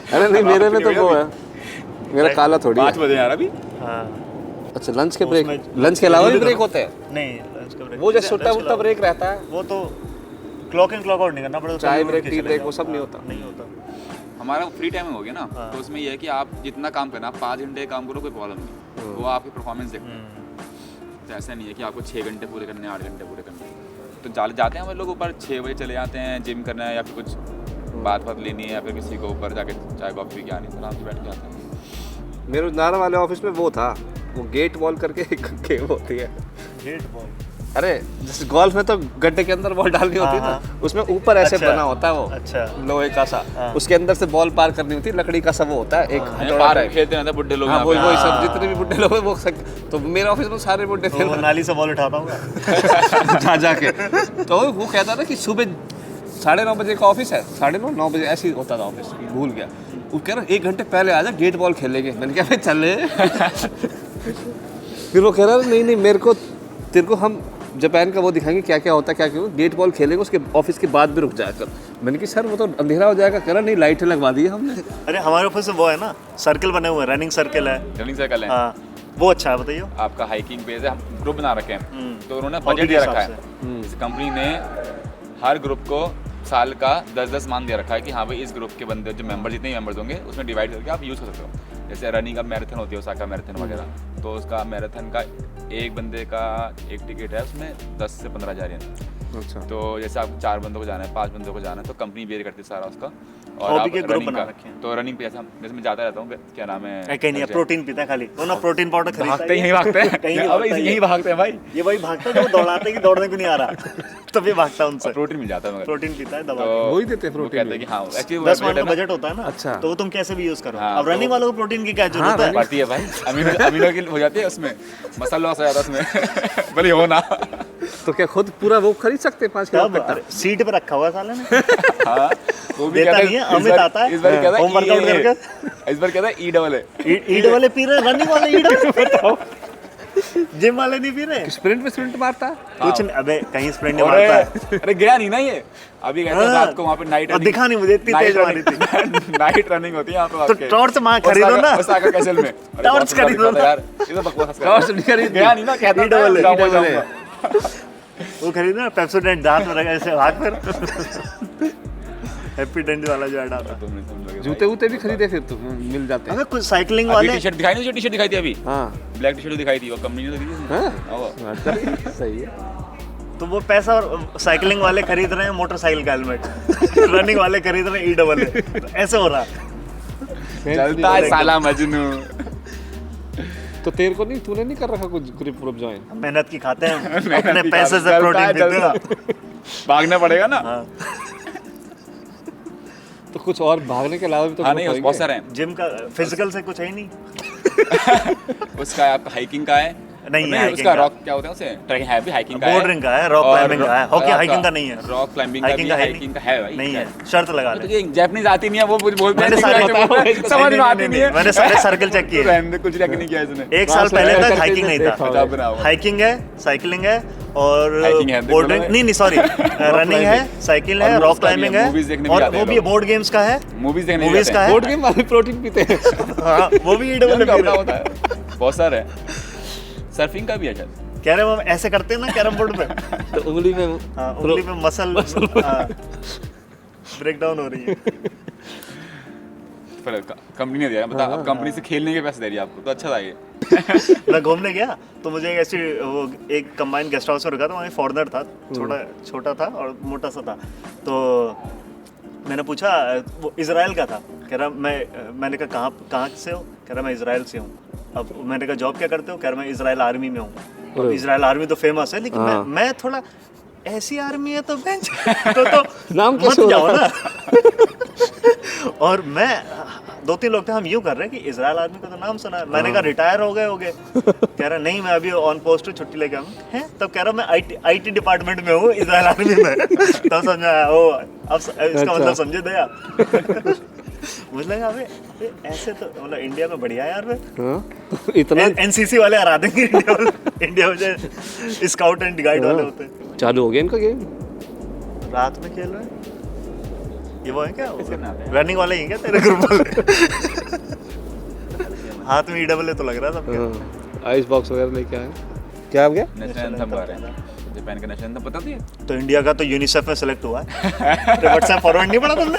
अरे नहीं, मेरे में तो वो है, मेरा काला थोड़ी 5 बजे यार अभी। हाँ अच्छा लंच के ब्रेक, लंच के अलावा भी ब्रेक होते हैं? नहीं, लंच का ब्रेक वो जो छोटा मोटा ब्रेक रहता है वो तो क्लॉक इन क्लॉक आउट नहीं करना पड़ेगा। चाय ब्रेक, टी ब्रेक, वो सब नहीं होता। नहीं होता। हमारा फ्री टाइम हो गया ना, तो उसमें ये है कि आप जितना काम करना, 5 घंटे काम करो कोई प्रॉब्लम नहीं, वो आपकी परफॉर्मेंस देखते हैं। तो ऐसा नहीं है कि आपको 6 घंटे पूरे करने हैं, 8 घंटे पूरे करने हैं। तो जाते हैं हम लोग ऊपर 6 बजे चले जाते हैं, जिम करना है या फिर कुछ बात लेनी है या फिर किसी को ऊपर जाके चाय कॉफ़ी पी के आनी है, आराम से बैठ के आते हैं। मेरे नारा वाले ऑफिस में वो था, वो गेट बॉल करके एक गेम होती है। Gate ball? अरे जैसे गोल्फ में तो गड्ढे के अंदर बॉल डालनी होती है ना, उसमें ऊपर ऐसे बना होता है वो, अच्छा लोहे का सा, उसके अंदर से बॉल पार करनी होती है, लकड़ी का सा वो होता है एक पार खेलते रहते बुड्ढे लोग। हाँ वही सब, जितने भी बुड्ढे लोग हैं वो तो मेरे ऑफिस में सारे बुड्ढे थे। वो नाली से बॉल उठाता हूँ जा जाके। तो वो कहता था कि सुबह 9:30 बजे का ऑफिस है, 9:30 9 बजे ऐसे ही होता था ऑफिस, भूल गया। वो कह रहा 1 घंटे पहले आ जा, गेट बॉल खेलेंगे। मैंने कहा भाई चल रहे। फिर वो कह रहा नहीं मेरे को तेरे को हम जापान का वो दिखाएंगे क्या क्या होता है, क्या क्यों गेट बॉल खेलेंगे, उसके ऑफिस के बाद भी रुक जाया कर। मैंने कहा सर वो तो अंधेरा हो जाएगा। कह रहा नहीं लाइटें लगवा दी है हमने। अरे हमारे ऑफिस में वो है ना, सर्कल बने हुए हैं, रनिंग सर्कल है। रनिंग सर्कल है, हाँ वो अच्छा है, बताइए। आपका हाइकिंग पेज है, हम ग्रुप बना रखे हैं, तो उन्होंने बजट दे रखा है। इस कंपनी ने हर ग्रुप को साल का 10-10 मान दे रखा है कि हाँ भाई इस ग्रुप के बंदे जो मेंबर, जितने मेंबर्स होंगे उसमें डिवाइड करके आप यूज़ कर सकते हो। जैसे रनिंग का मैराथन होती है, ओसाका मैराथन वगैरह, तो उसका मैराथन का एक बंदे का एक टिकट है, उसमें 10 से 15 हज़ार येन। अच्छा। तो जैसे आपको 4 बंदों को जाना है, 5 बंदों को जाना है, तो कंपनी बेयर करती है सारा उसका। और हॉबी आप के ग्रुप रनिंग बना का, रखे हैं। तो रनिंग पे जैसे मैं जाता रहता हूँ, क्या नाम है, कहीं नहीं, प्रोटीन पीता है खाली वो ना, प्रोटीन पाउडर खरीदता भागते यहीं भागते हैं कहीं यहीं भागते हैं भाई। ये वही भागता है जो दौड़ाते कि दौड़ने को नहीं आ रहा तब ये भागता है उनसे। प्रोटीन मिल जाता है मगर प्रोटीन पीता है, दवा तो वही देते हैं वो प्रोटीन। कहते हैं कि हाँ एक्चुअली 10 का बजट होता है ना। अच्छा। तो वो तुम कैसे भी यूज करो। हाँ, अब रनिंग तो- वालों को प्रोटीन की क्या जरूरत है। पड़ती है भाई, अमीनो की हो जाती है उसमें, मसल लॉस हो जाता है उसमें भले हो ना। तो क्या खुद पूरा वो खरीद सकते हैं 5 किलो कट्टा? सीट पे रखा हुआ है साले ने। हाँ वो भी देता कहता नहीं है, अमित आता है इस बार कहता है होम वर्कआउट करके, इस बार कहता है ई डबल है। ईड वाले पी रहे, रनिंग वाले ईड बताओ, जिम वाले नहीं पी रहे। स्प्रिंट मारता है? कुछ नहीं, अबे कहीं स्प्रिंट नहीं मारता है। अरे गया नहीं ना ये, अभी कहते हैं रात को वहाँ पे नाइट और दिखा नहीं मुझे, इतनी तेज मारी थी। नाइट रनिंग होती है यहाँ पे तो आपके। टॉर्च मां खरीदो ना, ओसाका कैसल में टॉर्च खरीदो ना यार, ये तो बकवास टॉर्च नहीं खरीद, गया नहीं ना, कहता ई डबल है, जाऊंगा, ई डबल है। जाऊंगा। वो खरीदो ना, पेप्सोडेंट दांत में लगा ऐसे हाथ पर, हैप्पी डेंट वाला जो ऐड आता है। जूते वूते भी खरीदे फिर तो मिल जाते हैं। अबे कुछ साइकिलिंग अभी वाले, टी-शर्ट दिखाई नहीं, जो टी-शर्ट दिखाई थी अभी, हाँ ब्लैक टी-शर्ट दिखाई थी, वो कंपनी ने तो दी थी उसने। हाँ? वो अच्छा, सही है। तो वो पैसा और साइकिलिंग वाले खरीद रहे हैं मोटरसाइकिल का हेलमेट, रनिंग वाले खरीद रहे हैं ई डबल है। तो ऐसे हो रहा है। चलता है साला मजनू। तो तेरे को नहीं, तूने नहीं कर रखा कुछ ग्रुप ज्वाइन? मेहनत की खाते हैं, अपने पैसे से प्रोटीन पीते हैं। भागना पड़ेगा ना। हाँ, तो कुछ और भागने के अलावा भी तो हाँ group नहीं, होंगे। बहुत सारे हैं। जिम का फिजिकल से कुछ है ही नहीं। उसका है आपका हाइकिंग का है, नहीं है उसका रॉक क्या होता है उसे, ट्रैकिंग है भी, हाइकिंग का है, बोर्डरिंग का है, रॉक और क्लाइंबिंग का है, और हॉकी आपका हाइकिंग का नहीं है। रॉक क्लाइंबिंग का भी, हाइकिंग का है हाइकिंग का है भाई, नहीं है, शर्त लगा तो ले। ये जापानीज आती नहीं है, वो मुझे बोलते हैं, मैंने सारे समझ में आती नहीं है। मैंने सारे सर्कल चेक किए। रहने दे, कुछ चेक नहीं किया इसने। एक साल पहले तक हाइकिंग नहीं था। अच्छा बनाओ। हाइकिंग है, साइकिलिंग है और Hiking है, बोर्डिंग देखो ना। नहीं सॉरी, रनिंग है, साइकिल है, और रॉक movies का भी क्लाइंबिंग है, है, movies देखने भी और जाते हैं वो भी लोग। बोर्ड गेम्स का है, मूवीज देखने मूवीज जाते का हैं। है। बोर्ड गेम वाले प्रोटीन पीते हैं। हाँ, वो भी ई डबल उनका अपना होता है, बहुत सारे हैं। सर्फिंग का भी है शायद। कह रहे वो ऐसे करते हैं ना कैरम बोर्ड पे। तो उंगली में हाँ, उंगली पे मसल ब्रेक डाउन हो रही है। पर कंपनी ने दिया है, बता, अब कंपनी से खेलने के पैसे दे रही है आपको, तो अच्छा था ये। मैं घूमने गया तो मुझे एक ऐसी वो एक कंबाइंड गेस्ट हाउस में रुका था, वहाँ फॉरेनर था, छोटा था और मोटा सा था। तो मैंने पूछा, वो इजराइल का था, कह रहा मैंने कहा कहाँ से हो, कह रहा मैं इजराइल से हूँ। अब मैंने कहा जॉब क्या करते हो, कह रहा मैं इजराइल आर्मी में हूँ। इजराइल आर्मी तो फेमस है, लेकिन मैं थोड़ा ऐसी आर्मी है तो बेंच तो नाम मत कैसे हो जाओ रहा ना। और मैं 2-3 लोग थे, हम यूं कर रहे हैं कि इजराइल आर्मी का तो नाम सुना है। मैंने कहा रिटायर हो गए कह रहा नहीं मैं अभी ऑन पोस्ट हूँ, छुट्टी लेके आऊँ हैं। तब कह रहा मैं आईटी डिपार्टमेंट में हूँ इजराइल आर्मी में। तब समझ में आया, ओ अब इसका मतलब समझे थे आप। मुझे लगा अबे ऐसे तो मतलब इंडिया में बढ़िया है यार। हाँ, इतना एनसीसी वाले हरा देंगे इंडिया में जो स्काउट एंड गाइड वाले होते हैं। चालू हो गया इनका गेम। रात में खेल रहे हैं ये, वो है क्या इसका नाम है। रनिंग वाले ही हैं क्या तेरे ग्रुप वाले? हाथ में ईडब्ल्यू तो लग रहा था सबके। आइस बॉक्स वगैरह लेके आए। क्या हो गया? नेशनल एंथम गा रहे हैं, जापान का नेशनल एंथम पता थी? तो इंडिया का तो यूनिसेफ में सेलेक्ट हुआ है। तो व्हाट्सएप फॉरवर्ड नहीं पड़ा तुमने?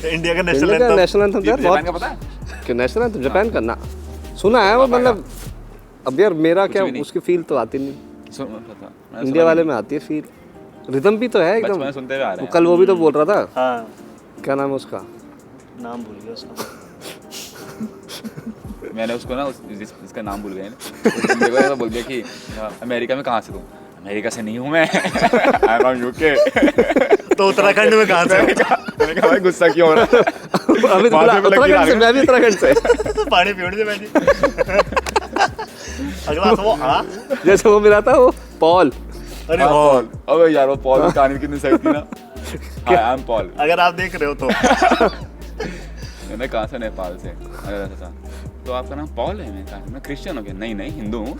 इंडिया का नेशनल एंथम। नेशनल एंथम यार जापान का बहुत पता है? कि नेशनल एंथम जापान का ना सुना है वो, मतलब अब यार मेरा क्या उसकी फील तो आती नहीं। सुन पता, मैंने इंडिया वाले में आती है फील, रिदम भी तो है एकदम। बचपन में सुनते हुए आ रहे हैं। कल वो भी तो बोल रहा था, हाँ क्या नाम है उसका? नाम भूल गया उसका। मैंने उसको ना इसका नाम भूल गया ना, मेरे को तो बोल दिया कि अमेरिका में कहाँ से तुम? अमेरिका से नहीं हूँ मैं, आई एम फ्रॉम यूके। तो उत्तराखंड में कहाँ से? मैंने कहा भाई गुस्सा क्यों हो रहा है? अभी तो बाद में उत्तराखंड से, मैं भी उत्तराखंड से। पानी पीने से मैंने। अगला था वो जैसे वो मिला था वो पॉल। अरे पॉल, अबे यार वो पॉल की कहानी कितनी सही थी ना। I am Paul. अगर आप देख रहे हो तो मैंने कहा था नेपाल से। अरे ऐसा तो आपका नाम पॉल है? मैंने कहा मैं क्रिश्चियन हो गया। नहीं नहीं हिंदू हूँ।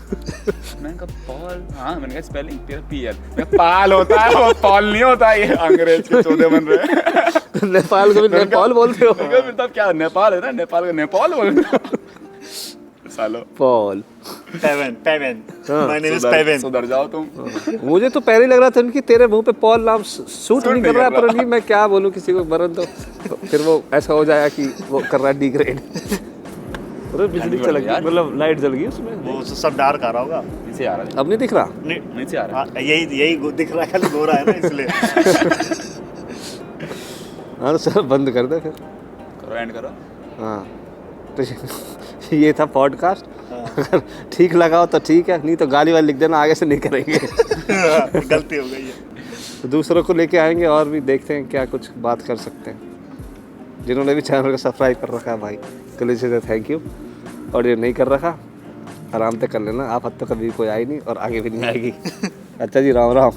मैंने कहा पॉल, हाँ। मैंने कहा स्पेलिंग तेरा PL। मैं पाल होता है वो पॉल नहीं होता। ये अंग्रेज के चौधे बन रहे हैं। नेपाल को भी नेपाल बोलते हो? मतलब क्या नेपाल है ना, नेपाल का नेपाल बोलते हो सालो। पॉल पेवन माय नेम इज पेवन। सुधर जाओ तुम। मुझे तो पहले लग रहा था कि तेरे मुंह पे पॉल नाम सूट नहीं कर रहा है, पर नहीं मैं क्या बोलूं किसी को, वरन तो फिर वो ऐसा हो जाएगा कि वो कर रहा है डिग्रेड। अरे बिजली चल गई, मतलब लाइट जल गई उसमें। वो सब डार्क आ रहा होगा। नीचे आ रहा है। अब नहीं दिख रहा? नीचे आ रहा है। यही दिख रहा है, खाली गोरा है ना इसलिए। हाँ सर बंद कर दे फिर। करो एंड करो। हाँ तो ये था पॉडकास्ट। अगर ठीक लगा हो तो ठीक है, नहीं तो गाली वाली लिख देना, आगे से नहीं करेंगे। गलती हो गई है। तो दूसरों को लेके आएंगे और भी देखते हैं क्या कुछ बात कर सकते हैं। जिन्होंने भी चैनल को सब्सक्राइब कर रखा है भाई कल से थैंक यू, और जो नहीं कर रखा आराम से कर लेना। आप हद तक कभी कोई आई नहीं और आगे भी नहीं आएगी। अच्छा जी राम राम।